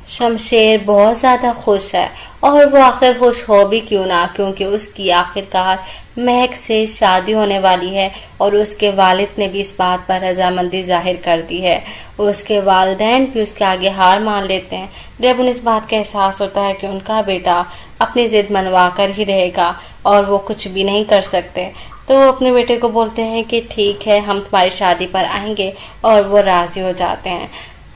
शमशेर बहुत ज्यादा खुश है और वो आखिर खुश हो भी क्यों ना, क्योंकि उसकी आखिरकार महक से शादी होने वाली है और उसके वालिद ने भी इस बात पर रजामंदी जाहिर कर दी है। उसके वालिदैन भी उसके आगे हार मान लेते हैं जब उन्हें इस बात का एहसास होता है कि उनका बेटा अपनी जिद मनवा कर ही रहेगा और वो कुछ भी नहीं कर सकते। तो वो अपने बेटे को बोलते हैं कि ठीक है, हम तुम्हारी शादी पर आएंगे, और वो राजी हो जाते हैं।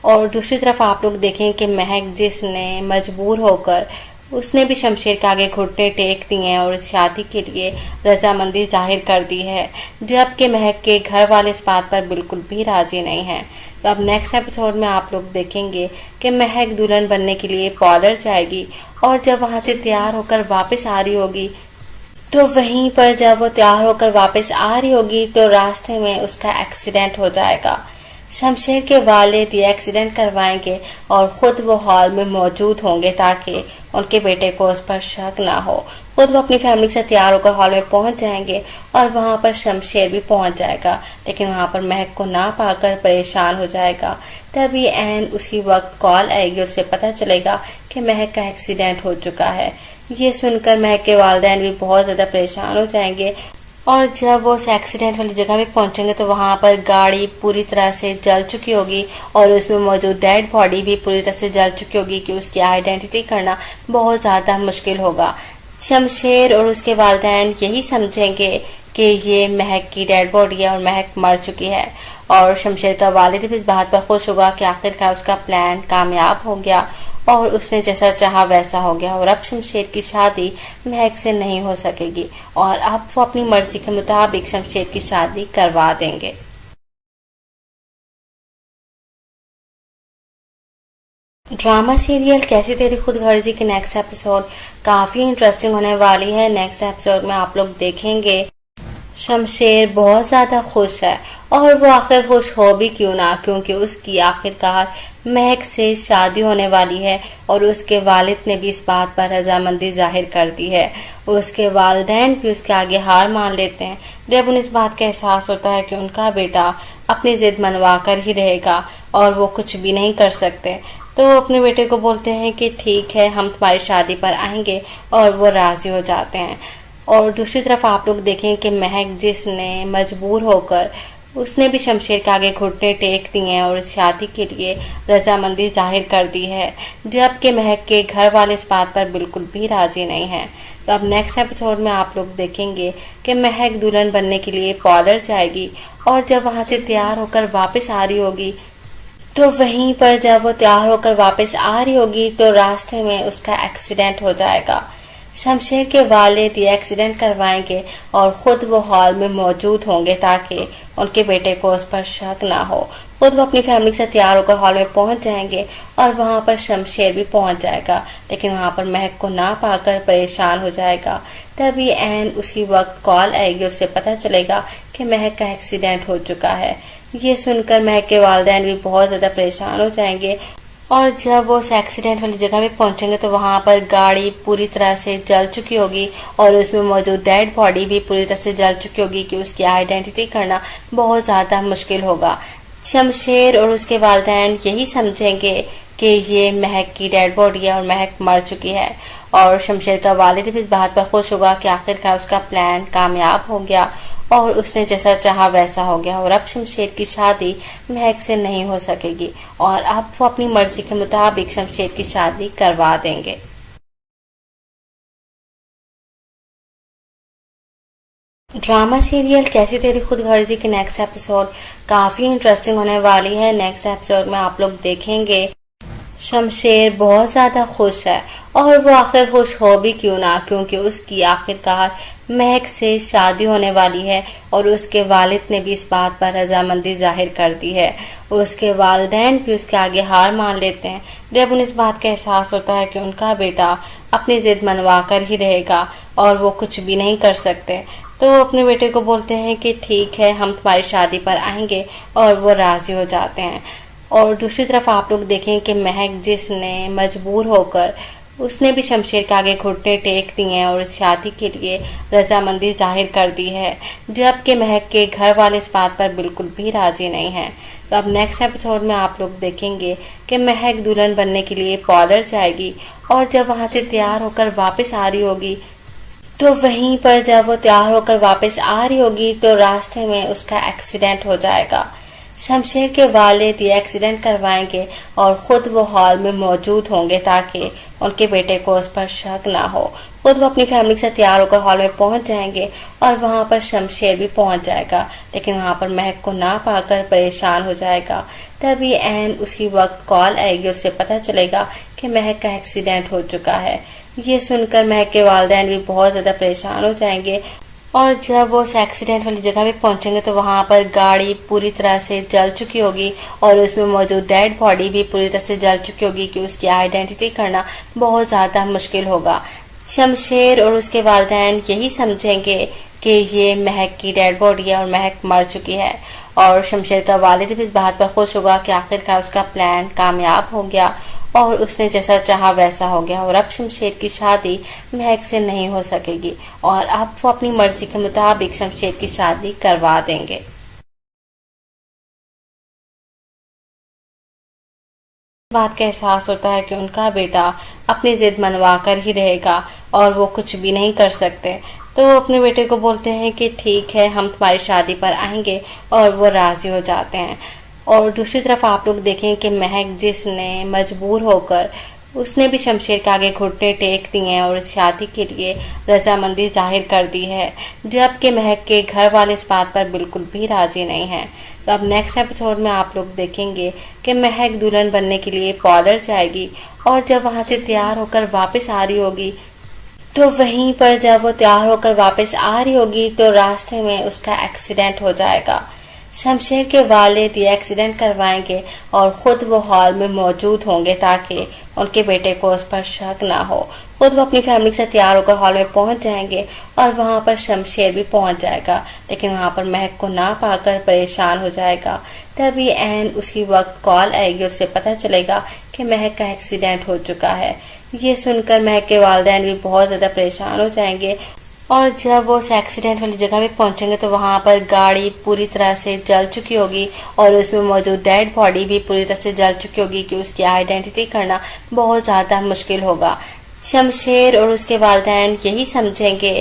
और दूसरी तरफ आप लोग देखें कि महक जिसने मजबूर होकर उसने भी शमशेर के आगे घुटने टेक दिए और इस शादी के लिए रजामंदी जाहिर कर दी है, जबकि महक के घर वाले इस बात पर बिल्कुल भी राजी नहीं हैं। तो अब नेक्स्ट एपिसोड में आप लोग देखेंगे कि महक दुल्हन बनने के लिए पार्लर जाएगी और जब वहां से तैयार होकर वापस आ रही होगी तो वहीं पर जब वो तैयार होकर वापस आ रही होगी तो रास्ते में उसका एक्सीडेंट हो जाएगा। शमशेर के वालिद ये एक्सीडेंट करवाएंगे और खुद वो हॉल में मौजूद होंगे ताकि उनके बेटे को उस पर शक ना हो। खुद वो अपनी फैमिली से तैयार होकर हॉल में पहुंच जाएंगे और वहां पर शमशेर भी पहुंच जाएगा, लेकिन वहां पर महक को ना पाकर परेशान हो जाएगा। तभी एन उसी वक्त कॉल आएगी, उससे पता चलेगा कि महक का एक्सीडेंट हो चुका है। ये सुनकर महक के वालिदैन भी बहुत ज्यादा परेशान हो जाएंगे और जब वो उस एक्सीडेंट वाली जगह पे पहुंचेंगे तो वहां पर गाड़ी पूरी तरह से जल चुकी होगी और उसमें मौजूद डेड बॉडी भी पूरी तरह से जल चुकी होगी कि उसकी आइडेंटिटी करना बहुत ज्यादा मुश्किल होगा। शमशेर और उसके वालिदैन यही समझेंगे कि ये महक की डेड बॉडी है और महक मर चुकी है और शमशेर का वालिद भी इस बात पर खुश होगा कि आखिरकार उसका प्लान कामयाब हो गया और उसने जैसा चाहा वैसा हो गया और अब शमशेर की शादी महक से नहीं हो सकेगी और अब वो अपनी मर्जी के मुताबिक शमशेर की शादी करवा देंगे। ड्रामा सीरियल कैसी तेरी खुदगर्जी की नेक्स्ट एपिसोड काफी इंटरेस्टिंग होने वाली है। नेक्स्ट एपिसोड में आप लोग देखेंगे शमशेर बहुत ज्यादा खुश है और वो आखिर खुश हो भी क्यों ना, क्योंकि उसकी आखिरकार महक से शादी होने वाली है और उसके वालिद ने भी इस बात पर रजामंदी जाहिर कर दी है। उसके वालिदैन भी उसके आगे हार मान लेते हैं जब उन्हें इस बात का एहसास होता है कि उनका बेटा अपनी जिद मनवा कर ही रहेगा और वो कुछ भी नहीं कर सकते। तो अपने बेटे को बोलते हैं कि ठीक है, हम तुम्हारी शादी पर आएंगे और वो राजी हो जाते हैं। और दूसरी तरफ आप लोग देखें कि महक जिसने मजबूर होकर उसने भी शमशेर के आगे घुटने टेक दिए हैं और इस शादी के लिए रजामंदी जाहिर कर दी है, जबकि महक के घर वाले इस बात पर बिल्कुल भी राजी नहीं हैं। तो अब नेक्स्ट एपिसोड में आप लोग देखेंगे कि महक दुल्हन बनने के लिए पार्लर जाएगी और जब वहां से तैयार होकर वापस आ रही होगी तो वहीं पर जब वो तैयार होकर वापस आ रही होगी तो रास्ते में उसका एक्सीडेंट हो जाएगा। शमशेर के वालिद ये एक्सीडेंट करवाएंगे और खुद वो हॉल में मौजूद होंगे ताकि उनके बेटे को उस पर शक ना हो। खुद वो अपनी फैमिली से तैयार होकर हॉल में पहुंच जाएंगे और वहां पर शमशेर भी पहुंच जाएगा, लेकिन वहां पर महक को ना पाकर परेशान हो जाएगा। तभी एन उसी वक्त कॉल आएगी, उससे पता चलेगा कि महक का एक्सीडेंट हो चुका है। ये सुनकर महक के वालिदैन भी बहुत ज्यादा परेशान हो जाएंगे और जब वो उस एक्सीडेंट वाली जगह पे पहुंचेंगे तो वहां पर गाड़ी पूरी तरह से जल चुकी होगी और उसमें मौजूद डेड बॉडी भी पूरी तरह से जल चुकी होगी कि उसकी आइडेंटिटी करना बहुत ज्यादा मुश्किल होगा। शमशेर और उसके वालिदैन यही समझेंगे कि ये महक की डेड बॉडी है और महक मर चुकी है और शमशेर का वालिद भी इस बात पर खुश होगा कि आखिरकार उसका प्लान कामयाब हो गया और उसने जैसा चाहा वैसा हो गया और अब शमशेर की शादी महक से नहीं हो सकेगी और अब वो अपनी मर्जी के मुताबिक शमशेर की शादी करवा देंगे। ड्रामा सीरियल कैसी तेरी खुदगर्जी की नेक्स्ट एपिसोड काफी इंटरेस्टिंग होने वाली है। नेक्स्ट एपिसोड में आप लोग देखेंगे शमशेर बहुत ज्यादा खुश है और वो आखिर खुश हो भी क्यों ना, क्योंकि उसकी आखिरकार महक से शादी होने वाली है और उसके वालिद ने भी इस बात पर रजामंदी जाहिर कर दी है। उसके वालिदैन भी उसके आगे हार मान लेते हैं जब उन्हें इस बात का एहसास होता है कि उनका बेटा अपनी जिद मनवा कर ही रहेगा और वो कुछ भी नहीं कर सकते। तो अपने बेटे को बोलते हैं कि ठीक है, हम तुम्हारी शादी पर आएंगे और वो राजी हो जाते हैं। और दूसरी तरफ आप लोग देखें कि महक जिसने मजबूर होकर उसने भी शमशेर के आगे घुटने टेक दिए हैं और इस शादी के लिए रजामंदी जाहिर कर दी है, जबकि महक के घर वाले इस बात पर बिल्कुल भी राजी नहीं हैं। तो अब नेक्स्ट एपिसोड में आप लोग देखेंगे कि महक दुल्हन बनने के लिए पार्लर जाएगी और जब वहां से तैयार होकर वापस आ रही होगी तो वहीं पर जब वो तैयार होकर वापस आ रही होगी तो रास्ते में उसका एक्सीडेंट हो जाएगा। शमशेर के वालिद ये एक्सीडेंट करवाएंगे और खुद वो हॉल में मौजूद होंगे ताकि उनके बेटे को उस पर शक ना हो। खुद वो अपनी फैमिली के साथ तैयार होकर हॉल में पहुंच जाएंगे और वहां पर शमशेर भी पहुंच जाएगा, लेकिन वहां पर महक को ना पाकर परेशान हो जाएगा। तभी एन उसी वक्त कॉल आएगी, उससे पता चलेगा कि महक का एक्सीडेंट हो चुका है। ये सुनकर महक के वालिदैन भी बहुत ज्यादा परेशान हो जाएंगे और जब वो उस एक्सीडेंट वाली जगह पे पहुंचेंगे तो वहां पर गाड़ी पूरी तरह से जल चुकी होगी और उसमें मौजूद डेड बॉडी भी पूरी तरह से जल चुकी होगी कि उसकी आइडेंटिटी करना बहुत ज्यादा मुश्किल होगा। शमशेर और उसके वालिदैन यही समझेंगे कि ये महक की डेड बॉडी है और महक मर चुकी है, और शमशेर का वालिद भी इस बात पर खुश होगा कि आखिरकार उसका प्लान कामयाब हो गया और उसने जैसा चाहा वैसा हो गया और अब शमशेर की शादी महक से नहीं हो सकेगी और अब वो अपनी मर्जी के मुताबिक शमशेर की शादी करवा देंगे। बात का एहसास होता है कि उनका बेटा अपनी जिद मनवा कर ही रहेगा और वो कुछ भी नहीं कर सकते, तो वो अपने बेटे को बोलते हैं कि ठीक है, हम तुम्हारी शादी पर आएंगे, और वो राजी हो जाते हैं। और दूसरी तरफ आप लोग देखें कि महक जिसने मजबूर होकर उसने भी शमशेर के आगे घुटने टेक दिए हैं और इस शादी के लिए रजामंदी जाहिर कर दी है, जबकि महक के घर वाले इस बात पर बिल्कुल भी राजी नहीं हैं। तो अब नेक्स्ट एपिसोड में आप लोग देखेंगे कि महक दुल्हन बनने के लिए पार्लर जाएगी और जब वहां से तैयार होकर वापस आ रही होगी तो वहीं पर जब वो तैयार होकर वापस आ रही होगी तो रास्ते में उसका एक्सीडेंट हो जाएगा। शमशेर के वालिद ये एक्सीडेंट करवाएंगे और खुद वो हॉल में मौजूद होंगे ताकि उनके बेटे को उस पर शक ना हो। खुद वो अपनी फैमिली के साथ तैयार होकर हॉल में पहुंच जाएंगे और वहां पर शमशेर भी पहुंच जाएगा, लेकिन वहां पर महक को ना पाकर परेशान हो जाएगा। तभी एन उसी वक्त कॉल आएगी, उससे पता चलेगा कि महक का एक्सीडेंट हो चुका है। ये सुनकर महक के वालिदैन भी बहुत ज्यादा परेशान हो जाएंगे और जब वो उस एक्सीडेंट वाली जगह पे पहुंचेंगे तो वहां पर गाड़ी पूरी तरह से जल चुकी होगी और उसमें मौजूद डेड बॉडी भी पूरी तरह से जल चुकी होगी कि उसकी आइडेंटिटी करना बहुत ज्यादा मुश्किल होगा। शमशेर और उसके वालिदैन यही समझेंगे